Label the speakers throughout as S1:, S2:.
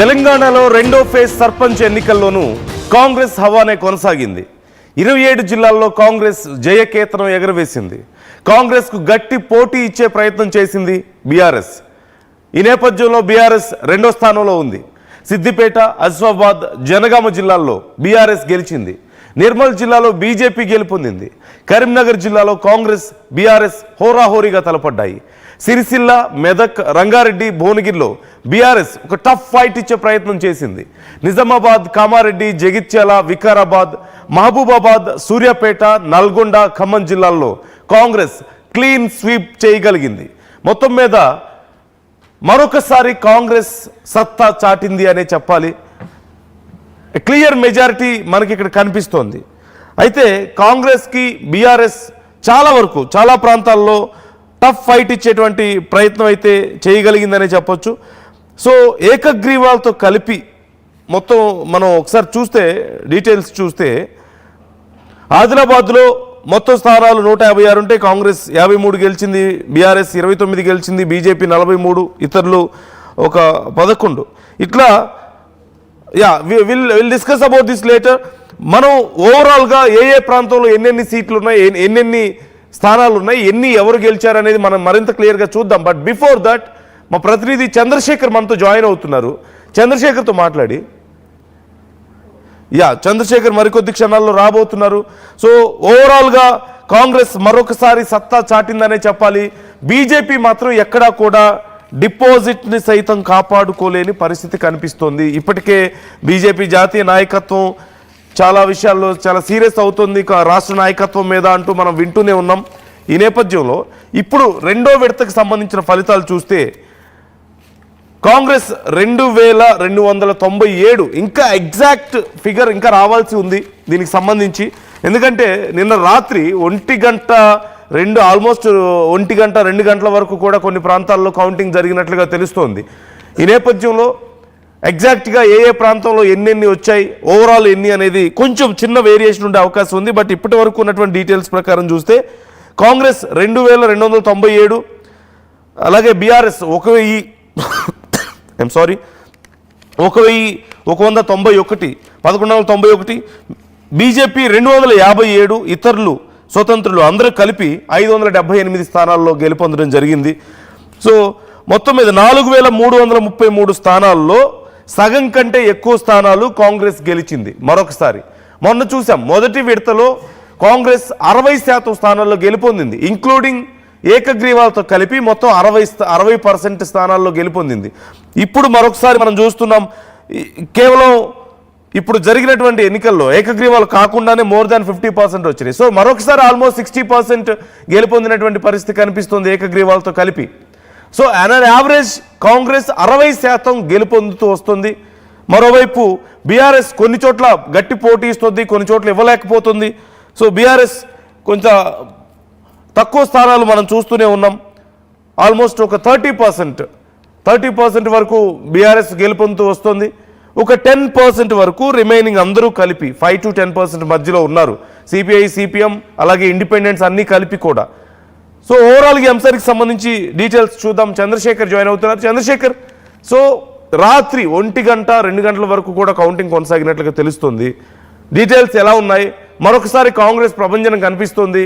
S1: తెలంగాణలో రెండో ఫేజ్ సర్పంచ్ ఎన్నికల్లోనూ కాంగ్రెస్ హవానే కొనసాగింది. 27 జిల్లాల్లో కాంగ్రెస్ జయకేతనం ఎగరవేసింది. కాంగ్రెస్కు గట్టి పోటీ ఇచ్చే ప్రయత్నం చేసింది బీఆర్ఎస్. ఈ నేపథ్యంలో బీఆర్ఎస్ రెండో స్థానంలో ఉంది. సిద్దిపేట, ఆసిఫాబాద్, జనగామ జిల్లాల్లో బీఆర్ఎస్ గెలిచింది. నిర్మల్ జిల్లాలో బీజేపీ గెలుపొందింది. కరీంనగర్ జిల్లాలో కాంగ్రెస్, బీఆర్ఎస్ హోరాహోరీగా తలపడ్డాయి. సిరిసిల్ల, మెదక్, రంగారెడ్డి, భువనగిరిలో బీఆర్ఎస్ ఒక టఫ్ ఫైట్ ఇచ్చే ప్రయత్నం చేసింది. నిజామాబాద్, కామారెడ్డి, జగిత్యాల, వికారాబాద్, మహబూబాబాద్, సూర్యాపేట, నల్గొండ, ఖమ్మం జిల్లాల్లో కాంగ్రెస్ క్లీన్ స్వీప్ చేయగలిగింది. మొత్తం మీద మరొకసారి కాంగ్రెస్ సత్తా చాటింది అనే చెప్పాలి. క్లియర్ మెజారిటీ మనకి ఇక్కడ కనిపిస్తోంది. అయితే కాంగ్రెస్కి బీఆర్ఎస్ చాలా ప్రాంతాల్లో టఫ్ ఫైట్ ఇచ్చేటువంటి ప్రయత్నం అయితే చేయగలిగిందనే చెప్పొచ్చు. సో ఏకగ్రీవాలతో కలిపి మొత్తం మనం ఒకసారి చూస్తే, డీటెయిల్స్ చూస్తే, ఆదిలాబాద్లో మొత్తం స్థానాలు 156 ఉంటే కాంగ్రెస్ 53 గెలిచింది, బీఆర్ఎస్ 29 గెలిచింది, బీజేపీ 43, ఇతరులు ఒక 11. ఇట్లా will discuss about this later. మనం ఓవరాల్గా ఏ ప్రాంతంలో ఎన్నెన్ని సీట్లు ఉన్నాయి, ఎన్నెన్ని స్థానాలు ఉన్నాయి, ఎవరు గెలిచారనేది మనం మరింత క్లియర్గా చూద్దాం. బట్ బిఫోర్ దట్ మా ప్రతినిధి చంద్రశేఖర్ మనతో జాయిన్ అవుతున్నారు. చంద్రశేఖర్తో మాట్లాడి చంద్రశేఖర్ మరికొద్ది క్షణాల్లో రాబోతున్నారు. సో ఓవరాల్గా కాంగ్రెస్ మరొకసారి సత్తా చాటిందనే చెప్పాలి. బీజేపీ మాత్రం ఎక్కడా కూడా డిపాజిట్ని సైతం కాపాడుకోలేని పరిస్థితి కనిపిస్తోంది. ఇప్పటికే బీజేపీ జాతీయ నాయకత్వం చాలా విషయాల్లో చాలా సీరియస్ అవుతుంది రాష్ట్ర నాయకత్వం మీద అంటూ మనం వింటూనే ఉన్నాం. ఈ నేపథ్యంలో ఇప్పుడు రెండో విడతకు సంబంధించిన ఫలితాలు చూస్తే కాంగ్రెస్ 2297, ఇంకా ఎగ్జాక్ట్ ఫిగర్ ఇంకా రావాల్సి ఉంది దీనికి సంబంధించి. ఎందుకంటే నిన్న రాత్రి 1 గంట ఆల్మోస్ట్ 1 గంట 2 గంటల వరకు కూడా కొన్ని ప్రాంతాల్లో కౌంటింగ్ జరిగినట్లుగా తెలుస్తోంది. ఈ నేపథ్యంలో ఎగ్జాక్ట్గా ఏ ప్రాంతంలో ఎన్ని వచ్చాయి, ఓవరాల్ ఎన్ని అనేది కొంచెం చిన్న వేరియేషన్ ఉండే అవకాశం ఉంది. బట్ ఇప్పటి వరకు ఉన్నటువంటి డీటెయిల్స్ ప్రకారం చూస్తే కాంగ్రెస్ 2297, అలాగే బీఆర్ఎస్ 1191, బీజేపీ 257, ఇతరులు స్వతంత్రులు అందరూ కలిపి 578 స్థానాల్లో గెలుపొందడం జరిగింది. సో మొత్తం మీద 4333 స్థానాల్లో సగం కంటే ఎక్కువ స్థానాలు కాంగ్రెస్ గెలిచింది. మరొకసారి మొన్న చూసాం, మొదటి విడతలో కాంగ్రెస్ 60% స్థానాల్లో గెలుపొందింది, ఇంక్లూడింగ్ ఏకగ్రీవాలతో కలిపి మొత్తం 60% స్థానాల్లో గెలుపొందింది. ఇప్పుడు మరొకసారి మనం చూస్తున్నాం, కేవలం ఇప్పుడు జరిగినటువంటి ఎన్నికల్లో ఏకగ్రీవాలు కాకుండానే మోర్ దాన్ 50% వచ్చినాయి. సో మరొకసారి ఆల్మోస్ట్ 60% గెలుపొందినటువంటి పరిస్థితి కనిపిస్తుంది ఏకగ్రీవాలతో కలిపి. సో ఆన్ యావరేజ్ కాంగ్రెస్ 60% గెలుపొందుతూ వస్తుంది. మరోవైపు బీఆర్ఎస్ కొన్ని చోట్ల గట్టి పోటీ ఇస్తుంది, కొన్ని చోట్ల ఇవ్వలేకపోతుంది. సో బీఆర్ఎస్ కొంచెం తక్కువ స్థానాలు మనం చూస్తూనే ఉన్నాం. ఆల్మోస్ట్ ఒక 30% వరకు బీఆర్ఎస్ గెలుపొందుతూ వస్తుంది. ఒక 10% వరకు రిమైనింగ్ అందరూ కలిపి 5 to 10% మధ్యలో ఉన్నారు. సిపిఐ, సిపిఎం, అలాగే ఇండిపెండెంట్స్ అన్నీ కలిపి కూడా. సో ఓవరాల్ ఈ అంశానికి సంబంధించి డీటెయిల్స్ చూద్దాం. చంద్రశేఖర్ జాయిన్ అవుతున్నారు. చంద్రశేఖర్, సో రాత్రి 1 గంట 2 గంటల వరకు కూడా కౌంటింగ్ కొనసాగినట్లుగా తెలుస్తుంది. డీటెయిల్స్ ఎలా ఉన్నాయి? మరొకసారి కాంగ్రెస్ ప్రభంజనం కనిపిస్తుంది.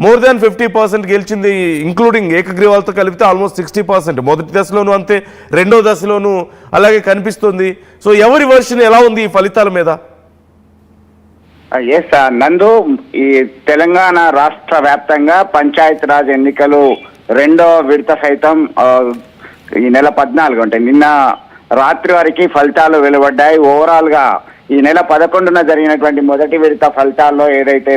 S1: మోర్ దాన్ 50% గెలిచింది, ఇంక్లూడింగ్ ఏకగ్రీవాలతో కలిపితే ఆల్మోస్ట్ 60%. మొదటి దశలోనూ అంతే, రెండో దశలోనూ అలాగే కనిపిస్తుంది. సో ఎవరి వర్షన్ ఎలా ఉంది ఈ ఫలితాల మీద?
S2: ఎస్ నందు, ఈ తెలంగాణ రాష్ట్ర వ్యాప్తంగా పంచాయత్ రాజ్ ఎన్నికలు రెండో విడత సైతం ఈ నెల 14 అంటే నిన్న రాత్రి వరకు ఫలితాలు వెలువడ్డాయి. ఓవరాల్ గా ఈ నెల 11న జరిగినటువంటి మొదటి విడత ఫలితాల్లో ఏదైతే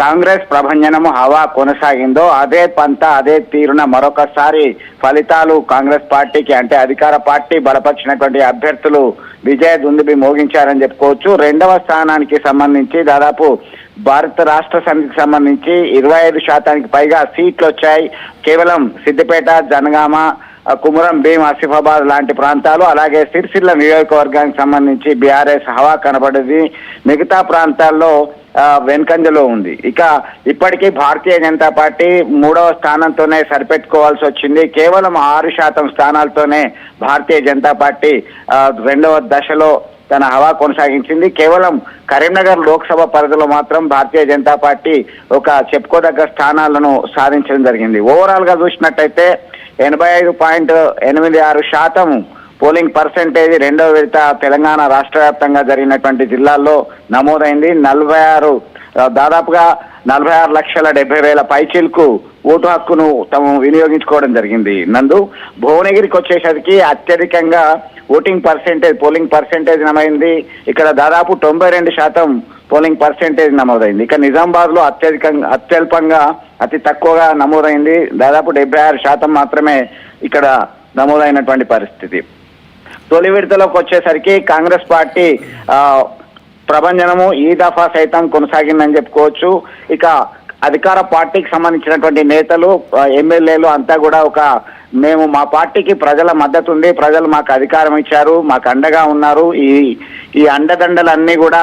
S2: కాంగ్రెస్ ప్రభంజనము హవా కొనసాగిందో అదే పంత అదే తీరున మరొకసారి ఫలితాలు కాంగ్రెస్ పార్టీకి, అంటే అధికార పార్టీ బలపరిచినటువంటి అభ్యర్థులు విజయ దుందుబి మోగించారని చెప్పుకోవచ్చు. రెండవ స్థానానికి సంబంధించి దాదాపు భారత రాష్ట్ర సమితికి సంబంధించి 25% పైగా సీట్లు వచ్చాయి. కేవలం సిద్దిపేట, జనగామ, కుమురం భీం, ఆసిఫాబాద్ లాంటి ప్రాంతాలు, అలాగే సిరిసిల్ల నియోజకవర్గానికి సంబంధించి బీఆర్ఎస్ హవా కనబడింది. మిగతా ప్రాంతాల్లో వెనుకంజలో ఉంది. ఇక ఇప్పటికీ భారతీయ జనతా పార్టీ 3వ స్థానంతోనే సరిపెట్టుకోవాల్సి వచ్చింది. కేవలం 6% స్థానాలతోనే భారతీయ జనతా పార్టీ 2వ దశలో తన హవా కొనసాగించింది. కేవలం కరీంనగర్ లోక్సభ పరిధిలో మాత్రం భారతీయ జనతా పార్టీ ఒక చెప్పుకోదగ్గ స్థానాలను సాధించడం జరిగింది. ఓవరాల్ గా చూసినట్టయితే 85.86% పోలింగ్ పర్సెంటేజ్ 2వ విడత తెలంగాణ రాష్ట్ర వ్యాప్తంగా జరిగినటువంటి జిల్లాల్లో నమోదైంది. దాదాపుగా 46,70,000 పైచిలకు ఓటు హక్కును తాము వినియోగించుకోవడం జరిగింది. నందు భువనగిరికి వచ్చేసరికి అత్యధికంగా పోలింగ్ పర్సెంటేజ్ నమైంది. ఇక్కడ దాదాపు 92% పోలింగ్ పర్సెంటేజ్ నమోదైంది. ఇక నిజామాబాద్ లో అత్యల్పంగా అతి తక్కువగా నమోదైంది. దాదాపు 76% మాత్రమే ఇక్కడ నమోదైనటువంటి పరిస్థితి. తొలి విడతలోకి వచ్చేసరికి కాంగ్రెస్ పార్టీ ప్రభంజనము ఈ దఫా సైతం కొనసాగిందని చెప్పుకోవచ్చు. ఇక అధికార పార్టీకి సంబంధించినటువంటి నేతలు, ఎమ్మెల్యేలు అంతా కూడా మేము మా పార్టీకి ప్రజల మద్దతు ఉంది, ప్రజలు మాకు అధికారం ఇచ్చారు, మాకు అండగా ఉన్నారు, ఈ అండదండలన్నీ కూడా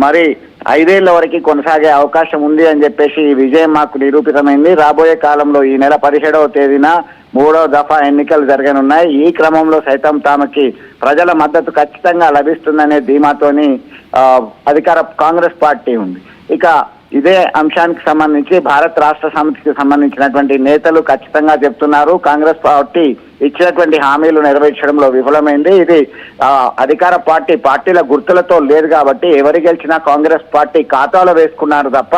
S2: మరి 5 ఏళ్ల వరకు కొనసాగే అవకాశం ఉంది అని చెప్పేసి ఈ విజయం మాకు నిరూపితమైంది. రాబోయే కాలంలో ఈ నెల 17వ తేదీన 3వ దఫా ఎన్నికలు జరగనున్నాయి. ఈ క్రమంలో సైతం తమకి ప్రజల మద్దతు ఖచ్చితంగా లభిస్తుందనే ధీమాతోని అధికార కాంగ్రెస్ పార్టీ ఉంది. ఇక ఇదే అంశానికి సంబంధించి భారత రాష్ట్ర సమితికి సంబంధించినటువంటి నేతలు ఖచ్చితంగా చెప్తున్నారు, కాంగ్రెస్ పార్టీ ఇచ్చినటువంటి హామీలు నెరవేర్చడంలో విఫలమైంది. ఇది అధికార పార్టీల గుర్తులతో లేదు కాబట్టి ఎవరు గెలిచినా కాంగ్రెస్ పార్టీ ఖాతాలో వేసుకున్నారు తప్ప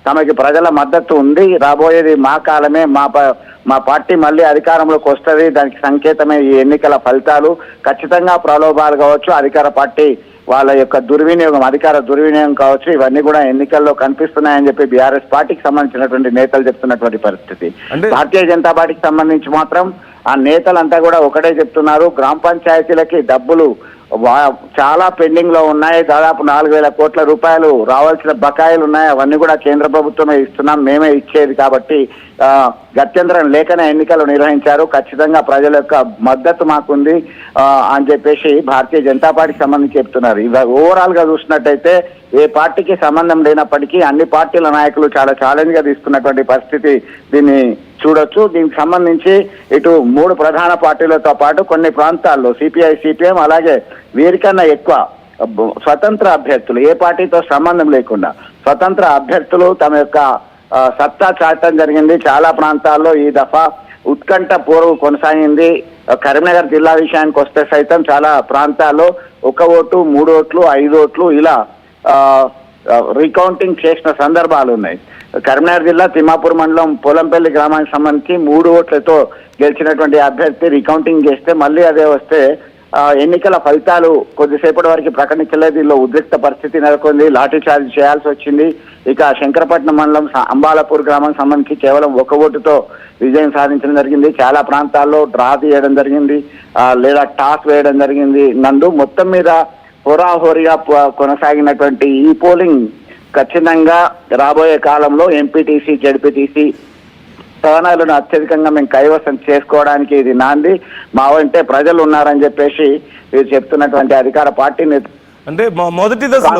S2: తమకి ప్రజల మద్దతు ఉంది, రాబోయేది మా కాలమే, మా పార్టీ మళ్ళీ అధికారంలోకి వస్తుంది, దానికి సంకేతమే ఈ ఎన్నికల ఫలితాలు. ఖచ్చితంగా ప్రలోభాలు కావచ్చు, అధికార పార్టీ వాళ్ళ యొక్క అధికార దుర్వినియోగం కావచ్చు, ఇవన్నీ కూడా ఎన్నికల్లో కనిపిస్తున్నాయని చెప్పి బీఆర్ఎస్ పార్టీకి సంబంధించినటువంటి నేతలు చెప్తున్నటువంటి పరిస్థితి. భారతీయ జనతా పార్టీకి సంబంధించి మాత్రం ఆ నేతలంతా కూడా ఒకటే చెప్తున్నారు, గ్రామ పంచాయతీలకి డబ్బులు చాలా పెండింగ్ లో ఉన్నాయి. దాదాపు 4,000 కోట్ల రూపాయలు రావాల్సిన బకాయిలు ఉన్నాయి. అవన్నీ కూడా కేంద్ర ప్రభుత్వమే ఇస్తున్నాం, మేమే ఇచ్చేది కాబట్టి గత్యంతరం లేకనే ఎన్నికలు నిర్వహించారు, ఖచ్చితంగా ప్రజల యొక్క మద్దతు మాకుంది అని చెప్పేసి భారతీయ జనతా పార్టీకి సంబంధించి చెప్తున్నారు. ఓవరాల్ గా చూసినట్టయితే ఏ పార్టీకి సంబంధం లేనప్పటికీ అన్ని పార్టీల నాయకులు చాలా ఛాలెంజ్ గా తీసుకున్నటువంటి పరిస్థితి దీన్ని చూడొచ్చు. దీనికి సంబంధించి ఇటు 3 ప్రధాన పార్టీలతో పాటు కొన్ని ప్రాంతాల్లో సిపిఐ, సిపిఎం అలాగే వీరికన్నా ఎక్కువ స్వతంత్ర అభ్యర్థులు, ఏ పార్టీతో సంబంధం లేకుండా స్వతంత్ర అభ్యర్థులు తమ యొక్క సత్తా చాటడం జరిగింది. చాలా ప్రాంతాల్లో ఈ దఫా ఉత్కంఠ పూర్వం కొనసాగింది. కరీంనగర్ జిల్లా విషయానికి వస్తే సైతం చాలా ప్రాంతాల్లో 1 ఓటు, 3 ఓట్లు, 5 ఓట్లు ఇలా రీకౌంటింగ్ చేసిన సందర్భాలు ఉన్నాయి. కరీంనగర్ జిల్లా తిమ్మాపూర్ మండలం పొలంపల్లి గ్రామానికి సంబంధించి 3 ఓట్లతో గెలిచినటువంటి అభ్యర్థి రీకౌంటింగ్ చేస్తే మళ్ళీ అదే వస్తే ఎన్నికల ఫలితాలు కొద్దిసేపటి వరకు ప్రకటించలేదు. దీనిలో ఉద్రిక్త పరిస్థితి నెలకొంది, లాఠీ చార్జ్ చేయాల్సి వచ్చింది. ఇక శంకరపట్నం మండలం అంబాలపూర్ గ్రామానికి సంబంధించి కేవలం 1 ఓటుతో విజయం సాధించడం జరిగింది. చాలా ప్రాంతాల్లో డ్రా తీయడం జరిగింది, లేదా టాస్ వేయడం జరిగింది. మొత్తం మీద హోరాహోరీగా కొనసాగినటువంటి ఈ పోలింగ్ ఖచ్చితంగా రాబోయే కాలంలో ఎంపీటీసీ, జడ్పీటీసీ స్థానాలను అత్యధికంగా మేము కైవసం చేసుకోవడానికి ఇది నాంది. మా వెంటే ప్రజలు ఉన్నారని చెప్పేసి వీరు చెప్తున్నటువంటి అధికార పార్టీ
S1: అంటే మొదటి దశలో